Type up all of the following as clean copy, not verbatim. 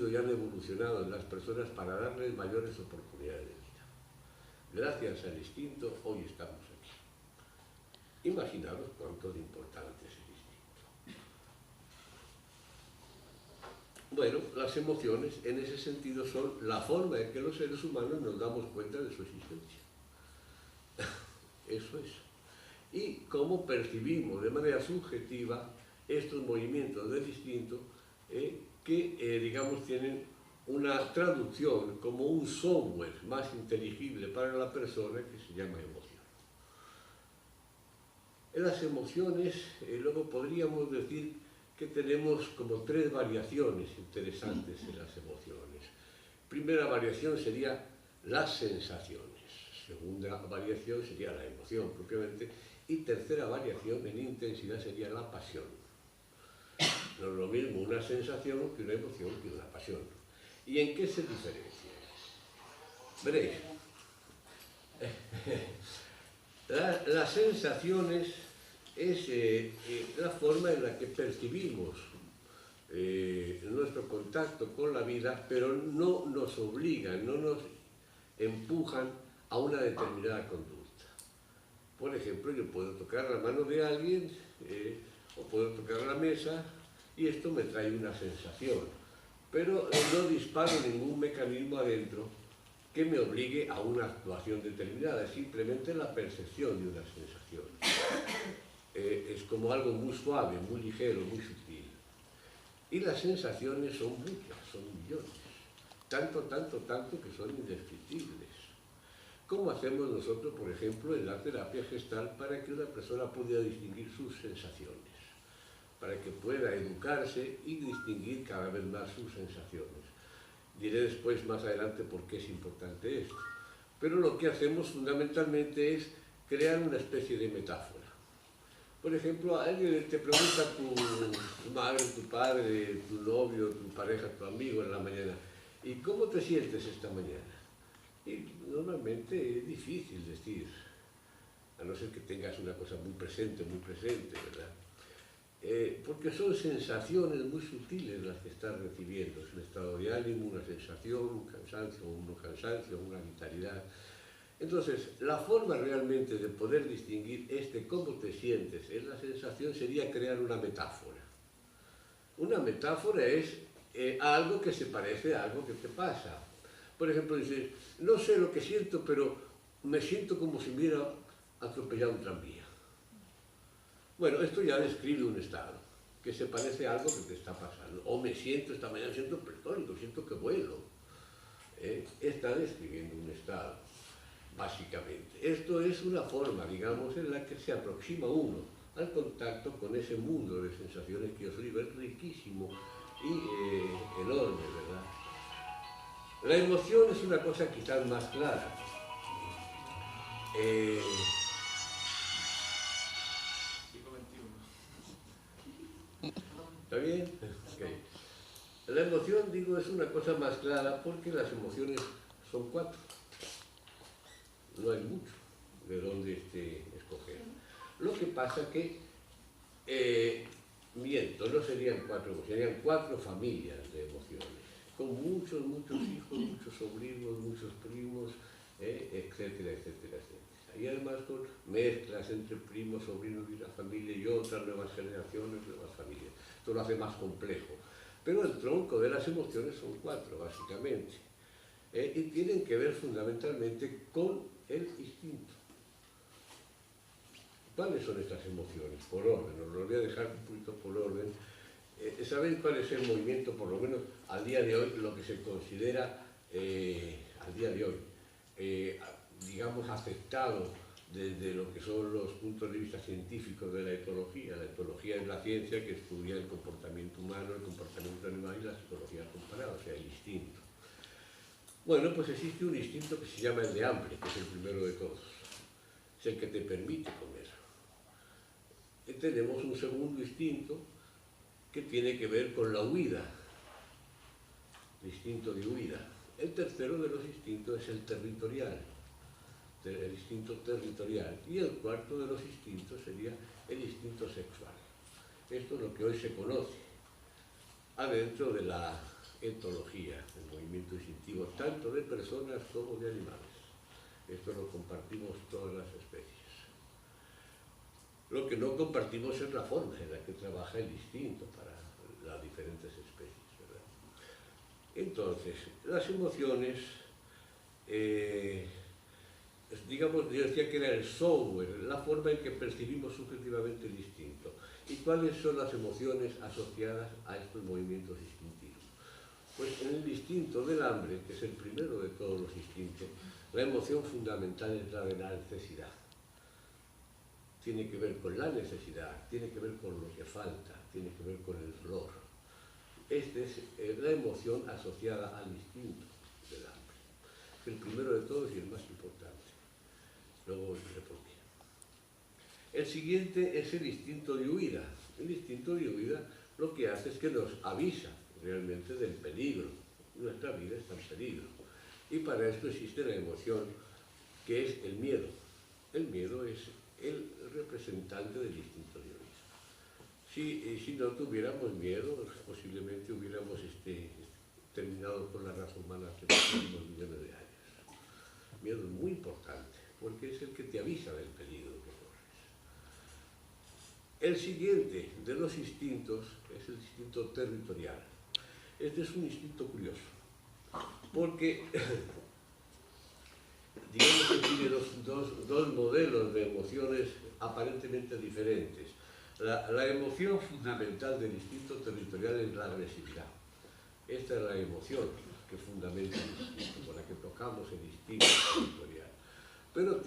crecido y han evolucionado en las personas para darles mayores oportunidades de vida. Gracias al instinto, hoy estamos aquí. Imaginaros cuánto de importante es el instinto. Bueno, las emociones en ese sentido son la forma en que los seres humanos nos damos cuenta de su existencia. Eso es. Y cómo percibimos de manera subjetiva estos movimientos del instinto que, digamos, tienen una traducción como un software más inteligible para la persona que se llama emoción. En las emociones, luego podríamos decir que tenemos como tres variaciones interesantes en las emociones. Primera variación sería las sensaciones. Segunda variación sería la emoción propiamente. Y tercera variación en intensidad sería la pasión. No es lo mismo una sensación que una emoción que una pasión. ¿Y en qué se diferencia? Veréis, las sensaciones es la forma en la que percibimos nuestro contacto con la vida, pero no nos obligan, no nos empujan a una determinada conducta. Por ejemplo, yo puedo tocar la mano de alguien o puedo tocar la mesa y esto me trae una sensación, pero no disparo ningún mecanismo adentro que me obligue a una actuación determinada, es simplemente la percepción de una sensación. Es como algo muy suave, muy ligero, muy sutil. Y las sensaciones son muchas, son millones, tanto que son indescriptibles. ¿Cómo hacemos nosotros, por ejemplo, en la terapia gestal para que una persona pueda distinguir sus sensaciones? Para que pueda educarse y distinguir cada vez más sus sensaciones. Diré después, más adelante, por qué es importante esto. Pero lo que hacemos fundamentalmente es crear una especie de metáfora. Por ejemplo, alguien te pregunta a tu madre, tu padre, tu novio, tu pareja, tu amigo en la mañana, ¿y cómo te sientes esta mañana? Y normalmente es difícil decir, a no ser que tengas una cosa muy presente, ¿verdad? Porque son sensaciones muy sutiles las que estás recibiendo. Es un estado de ánimo, una sensación, un cansancio, una vitalidad. Entonces, la forma realmente de poder distinguir cómo te sientes en la sensación sería crear una metáfora. Una metáfora es algo que se parece a algo que te pasa. Por ejemplo, dices, no sé lo que siento, pero me siento como si me hubiera atropellado un tranvía. Bueno, esto ya describe un estado, que se parece a algo que te está pasando. O me siento, esta mañana siento pletórico, siento que vuelo. Está describiendo un estado, básicamente. Esto es una forma, digamos, en la que se aproxima uno al contacto con ese mundo de sensaciones que os digo, es riquísimo y enorme, ¿verdad? La emoción es una cosa quizás más clara. ¿Está bien? Okay. La emoción, digo, es una cosa más clara porque las emociones son 4. No hay mucho de dónde escoger. Lo que pasa que, miento, no serían 4, serían 4 familias de emociones, con muchos hijos, muchos sobrinos, muchos primos, etcétera, etcétera, etcétera. Y además con mezclas entre primos, sobrinos de una familia y otras nuevas generaciones, nuevas familias. Esto lo hace más complejo. Pero el tronco de las emociones son 4, básicamente. Y tienen que ver fundamentalmente con el instinto. ¿Cuáles son estas emociones? Por orden, os lo voy a dejar un poquito por orden. ¿Sabéis cuál es el movimiento, por lo menos al día de hoy, lo que se considera, al día de hoy, digamos, aceptado desde lo que son los puntos de vista científicos de la etología? La etología es la ciencia que estudia el comportamiento humano, el comportamiento animal y la psicología comparada, o sea, el instinto. Bueno, pues existe un instinto que se llama el de hambre, que es el primero de todos. Es el que te permite comer. Y tenemos un segundo instinto que tiene que ver con la huida, el instinto de huida. El tercero de los instintos es el territorial, el instinto territorial. Y el cuarto de los instintos sería el instinto sexual. Esto es lo que hoy se conoce adentro de la etología, el movimiento instintivo, tanto de personas como de animales. Esto lo compartimos todas las especies. Lo que no compartimos es la forma en la que trabaja el instinto para las diferentes especies, ¿verdad? Entonces, las emociones, digamos, yo decía que era el software, la forma en que percibimos subjetivamente el instinto. ¿Y cuáles son las emociones asociadas a estos movimientos instintivos? Pues en el instinto del hambre, que es el primero de todos los instintos, la emoción fundamental es la de la necesidad. Tiene que ver con la necesidad, tiene que ver con lo que falta, tiene que ver con el dolor. Esta es la emoción asociada al instinto del hambre. Es el primero de todos y el más importante. Luego diré por qué. El siguiente es el instinto de huida. El instinto de huida lo que hace es que nos avisa realmente del peligro. Nuestra vida está en peligro. Y para esto existe la emoción que es el miedo. El miedo es el representante del instinto de huida. Si no tuviéramos miedo, posiblemente hubiéramos terminado con la raza humana hace muchísimos millones de años. Miedo es muy importante, porque es el que te avisa del peligro que corres. El siguiente de los instintos es el instinto territorial. Este es un instinto curioso, porque digamos que tiene dos modelos de emociones aparentemente diferentes. La emoción fundamental del instinto territorial es la agresividad. Esta es la emoción que fundamenta el instinto, con la que tocamos el instinto territorial. Pero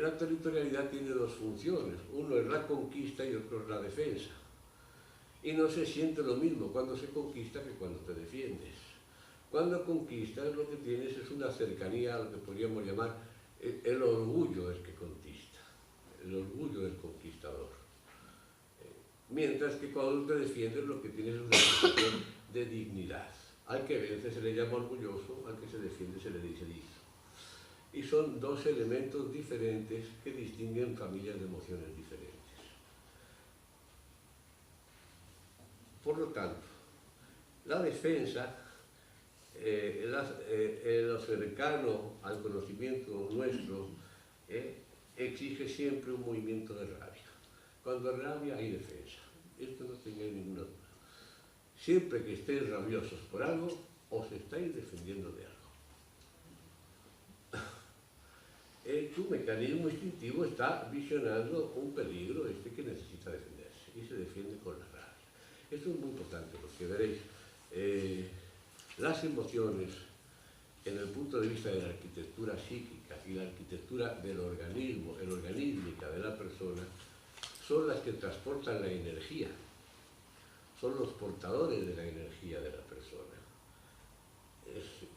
la territorialidad tiene dos funciones. Uno es la conquista y otro es la defensa. Y no se siente lo mismo cuando se conquista que cuando te defiendes. Cuando conquistas, lo que tienes es una cercanía a lo que podríamos llamar el orgullo del que conquista, el orgullo del conquistador. Mientras que cuando te defiendes, lo que tienes es una sensación de dignidad. Al que vence se le llama orgulloso, al que se defiende se le dice digno. Y son dos elementos diferentes que distinguen familias de emociones diferentes. Por lo tanto, la defensa, lo cercano al conocimiento nuestro, exige siempre un movimiento de rabia. Cuando hay rabia hay defensa. Esto no tengáis ninguna duda. Siempre que estéis rabiosos por algo, os estáis defendiendo de algo. Tu mecanismo instintivo está visionando un peligro que necesita defenderse y se defiende con la rabia. Esto es muy importante porque veréis, las emociones en el punto de vista de la arquitectura psíquica y la arquitectura del organismo, el organísmica de la persona, son las que transportan la energía, son los portadores de la energía de la persona.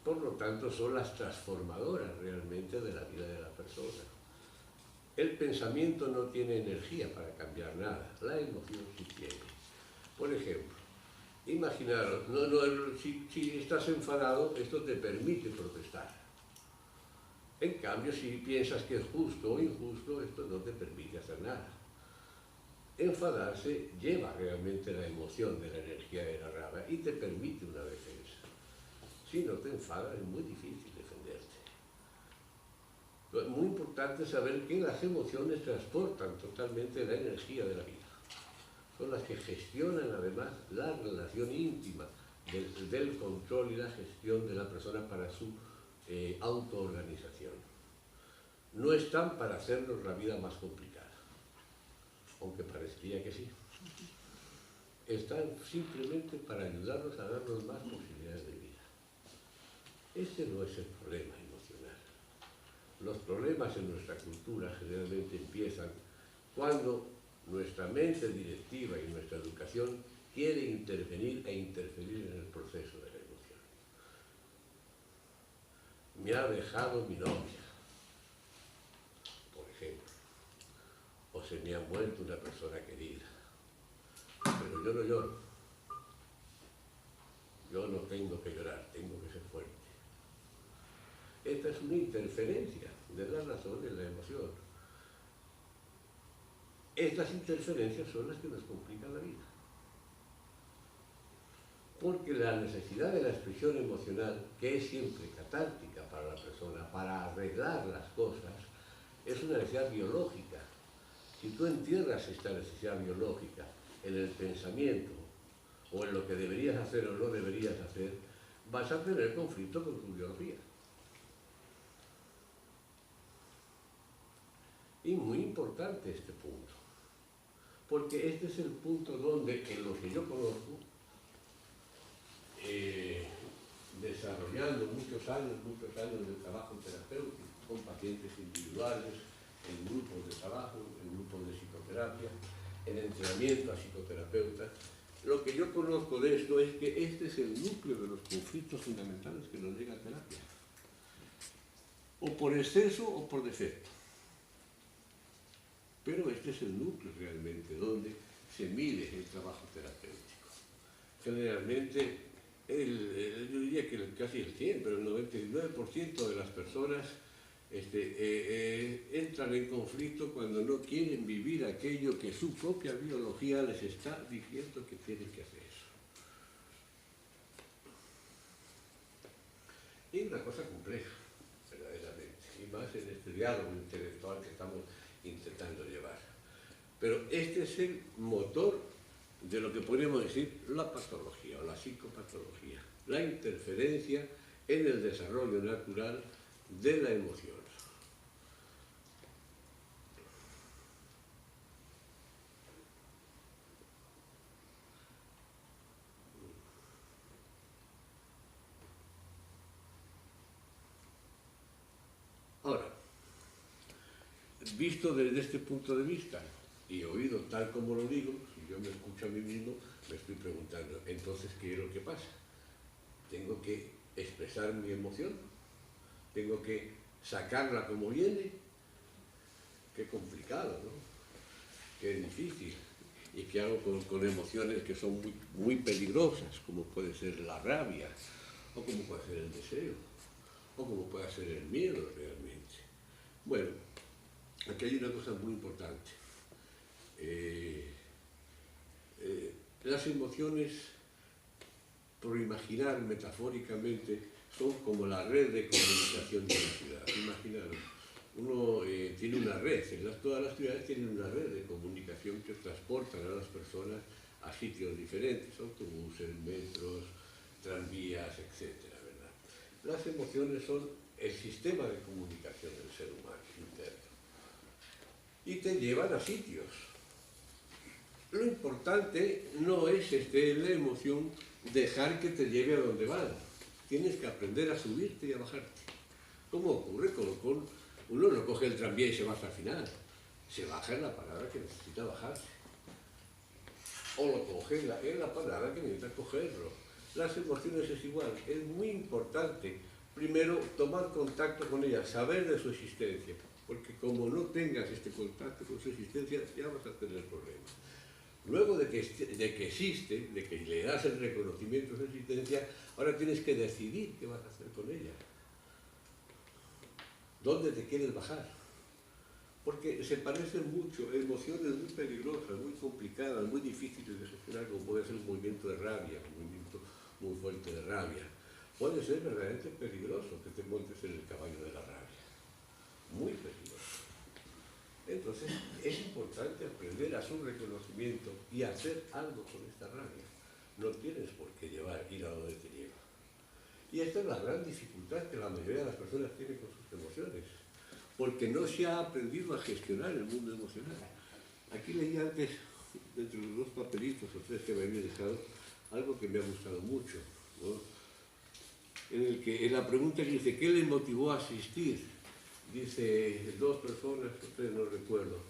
Por lo tanto, son las transformadoras realmente de la vida de la persona. El pensamiento no tiene energía para cambiar nada, la emoción sí tiene. Por ejemplo, imaginaros, si estás enfadado, esto te permite protestar. En cambio, si piensas que es justo o injusto, esto no te permite hacer nada. Enfadarse lleva realmente la emoción de la energía de la rabia y te permite una defensa. Si no te enfadas, es muy difícil defenderte. Es muy importante saber que las emociones transportan totalmente la energía de la vida. Son las que gestionan además la relación íntima del control y la gestión de la persona para su autoorganización. No están para hacernos la vida más complicada, aunque parecería que sí. Están simplemente para ayudarnos a darnos más posibilidades de vida. Este no es el problema emocional. Los problemas en nuestra cultura generalmente empiezan cuando nuestra mente directiva y nuestra educación quiere intervenir e interferir en el proceso de la emoción. Me ha dejado mi novia, por ejemplo, o se me ha muerto una persona querida, pero yo no lloro. Yo no tengo que llorar, tengo que ser fuerte. Esta es una interferencia de la razón en la emoción. Estas interferencias son las que nos complican la vida. porque la necesidad de la expresión emocional, que es siempre catártica para la persona, para arreglar las cosas, es una necesidad biológica. Si tú entierras esta necesidad biológica en el pensamiento, o en lo que deberías hacer o no deberías hacer, vas a tener conflicto con tu biología. Y muy importante este punto, porque este es el punto donde, en lo que yo conozco, desarrollando muchos años de trabajo terapéutico con pacientes individuales, en grupos de trabajo, en grupos de psicoterapia, en entrenamiento a psicoterapeutas, lo que yo conozco de esto es que este es el núcleo de los conflictos fundamentales que nos llega a terapia. O por exceso o por defecto. Pero este es el núcleo realmente donde se mide el trabajo terapéutico. Generalmente, yo diría que casi el 100, pero el 99% de las personas entran en conflicto cuando no quieren vivir aquello que su propia biología les está diciendo que tienen que hacer. Y una cosa compleja, verdaderamente, y más en este diálogo intelectual que estamos intentando llevar. Pero este es el motor de lo que podríamos decir la patología o la psicopatología, la interferencia en el desarrollo natural de la emoción. Ahora, visto desde este punto de vista y oído tal como lo digo, si yo me escucho a mí mismo, me estoy preguntando, entonces, ¿qué es lo que pasa? Tengo que expresar mi emoción, tengo que sacarla como viene. Qué complicado, ¿no? Qué difícil. ¿Y qué hago con emociones que son muy peligrosas, como puede ser la rabia, o como puede ser el deseo, o como puede ser el miedo realmente? Bueno, aquí hay una cosa muy importante. Las emociones, por imaginar metafóricamente, son como la red de comunicación de la ciudad. Imaginaros, uno tiene una red, todas las ciudades tienen una red de comunicación que transportan a las personas a sitios diferentes, autobuses, metros, tranvías, etcétera, ¿verdad? Las emociones son el sistema de comunicación del ser humano interno y te llevan a sitios. Lo importante no es la emoción dejar que te lleve a donde van. Tienes que aprender a subirte y a bajarte. ¿Cómo ocurre con uno no coge el tranvía y se va hasta el final? Se baja en la parada que necesita bajarse. O lo coge en la parada que necesita cogerlo. Las emociones es igual. Es muy importante, primero, tomar contacto con ellas, saber de su existencia. Porque como no tengas este contacto con su existencia, ya vas a tener problemas. Luego de que existe, de que le das el reconocimiento de su existencia, ahora tienes que decidir qué vas a hacer con ella. ¿Dónde te quieres bajar? Porque se parecen mucho, emociones muy peligrosas, muy complicadas, muy difíciles de gestionar, como puede ser un movimiento de rabia, un movimiento muy fuerte de rabia. Puede ser verdaderamente peligroso que te montes en el caballo de la rabia. Muy peligroso. Entonces, es importante aprender a su reconocimiento y hacer algo con esta rabia. No tienes por qué ir a donde te lleva. Y esta es la gran dificultad que la mayoría de las personas tienen con sus emociones, porque no se ha aprendido a gestionar el mundo emocional. Aquí leí antes, entre los dos papelitos o tres que me había dejado, algo que me ha gustado mucho, ¿no? En la pregunta que dice, ¿qué le motivó a asistir? Dice dos personas, ustedes no recuerdo,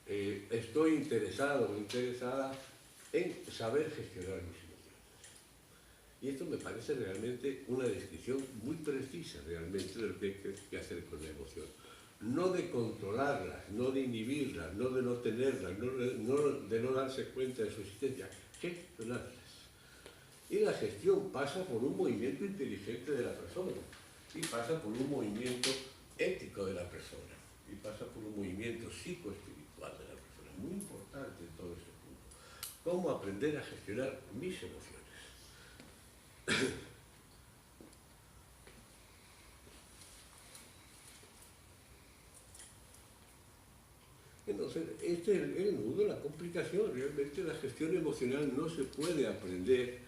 estoy interesado o interesada en saber gestionar mis emociones. Y esto me parece realmente una descripción muy precisa realmente de lo que hay que hacer con la emoción. No de controlarlas, no de inhibirlas, no de no tenerlas, de no darse cuenta de su existencia, gestionarlas. Y la gestión pasa por un movimiento inteligente de la persona, y pasa por un movimiento ético de la persona, y pasa por un movimiento psicoespiritual de la persona. Muy importante en todo este punto. ¿Cómo aprender a gestionar mis emociones? Entonces, este es el nudo, la complicación. Realmente la gestión emocional no se puede aprender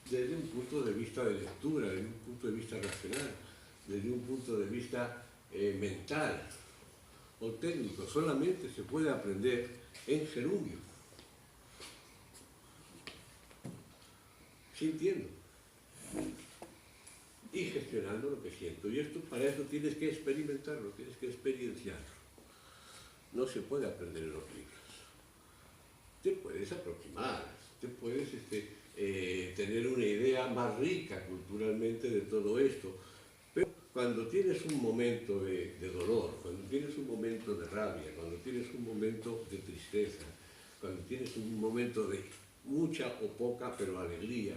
desde un punto de vista de lectura, desde un punto de vista racional, desde un punto de vista mental o técnico. Solamente se puede aprender en gerundio, sintiendo y gestionando lo que siento. Y esto, para eso tienes que experimentarlo, tienes que experienciarlo. No se puede aprender en los libros. Te puedes aproximar, te puedes tener una idea más rica culturalmente de todo esto, pero cuando tienes un momento de dolor, cuando tienes un momento de rabia, cuando tienes un momento de tristeza, cuando tienes un momento de mucha o poca pero alegría,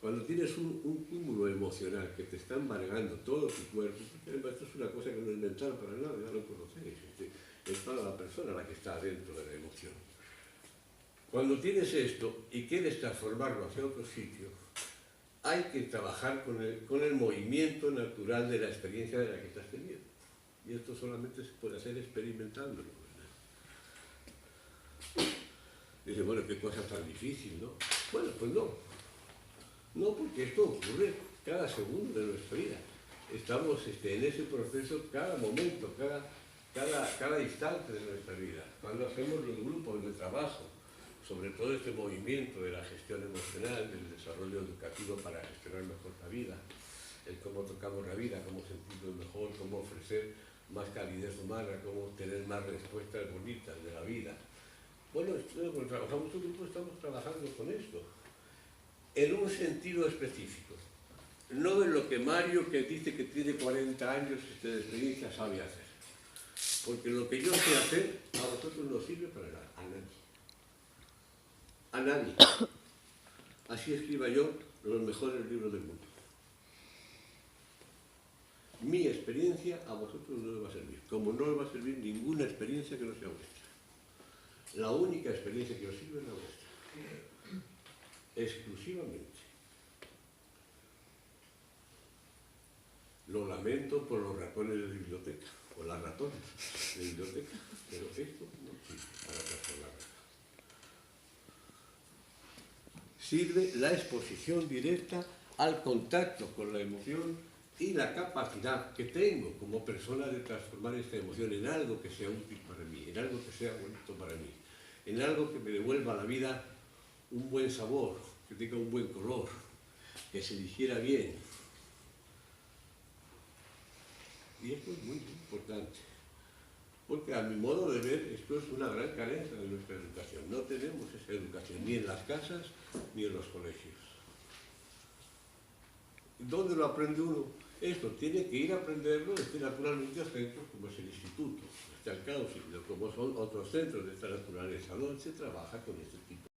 cuando tienes un cúmulo emocional que te está embargando todo tu cuerpo, esto es una cosa que no es mental para nada, ya lo conocéis, es para la persona la que está dentro de la emoción. Cuando tienes esto y quieres transformarlo hacia otro sitio, hay que trabajar con el movimiento natural de la experiencia de la que estás teniendo. Y esto solamente se puede hacer experimentándolo. Dice, bueno, qué cosa tan difícil, ¿no? Bueno, pues no. No, porque esto ocurre cada segundo de nuestra vida. Estamos en ese proceso cada momento, cada instante de nuestra vida. Cuando hacemos los grupos de trabajo, sobre todo este movimiento de la gestión emocional, del desarrollo educativo para gestionar mejor la vida, el cómo tocamos la vida, cómo sentirnos mejor, cómo ofrecer más calidez humana, cómo tener más respuestas bonitas de la vida. Bueno, cuando trabajamos en grupo estamos trabajando con esto, en un sentido específico. No en lo que Mario, que dice que tiene 40 años de experiencia, sabe hacer. Porque lo que yo sé hacer a vosotros no sirve para nada, a nadie. A nadie. Así escriba yo los mejores libros del mundo. Mi experiencia a vosotros no les va a servir, como no les va a servir ninguna experiencia que no sea vuestra. La única experiencia que os sirve es la vuestra. Exclusivamente. Lo lamento por los ratones de biblioteca, o las ratonas de biblioteca, pero esto no sirve para transformar. Sirve la exposición directa al contacto con la emoción y la capacidad que tengo como persona de transformar esta emoción en algo que sea útil para mí, en algo que sea bonito para mí, en algo que me devuelva a la vida un buen sabor, que tenga un buen color, que se digiera bien. Y esto es muy importante, porque a mi modo de ver esto es una gran carencia de nuestra educación. No tenemos esa educación ni en las casas ni en los colegios. ¿Dónde lo aprende uno? Esto tiene que ir a aprenderlo naturalmente a centros como es el instituto, está el CAUSI, como son otros centros de esta naturaleza, donde se trabaja con este tipo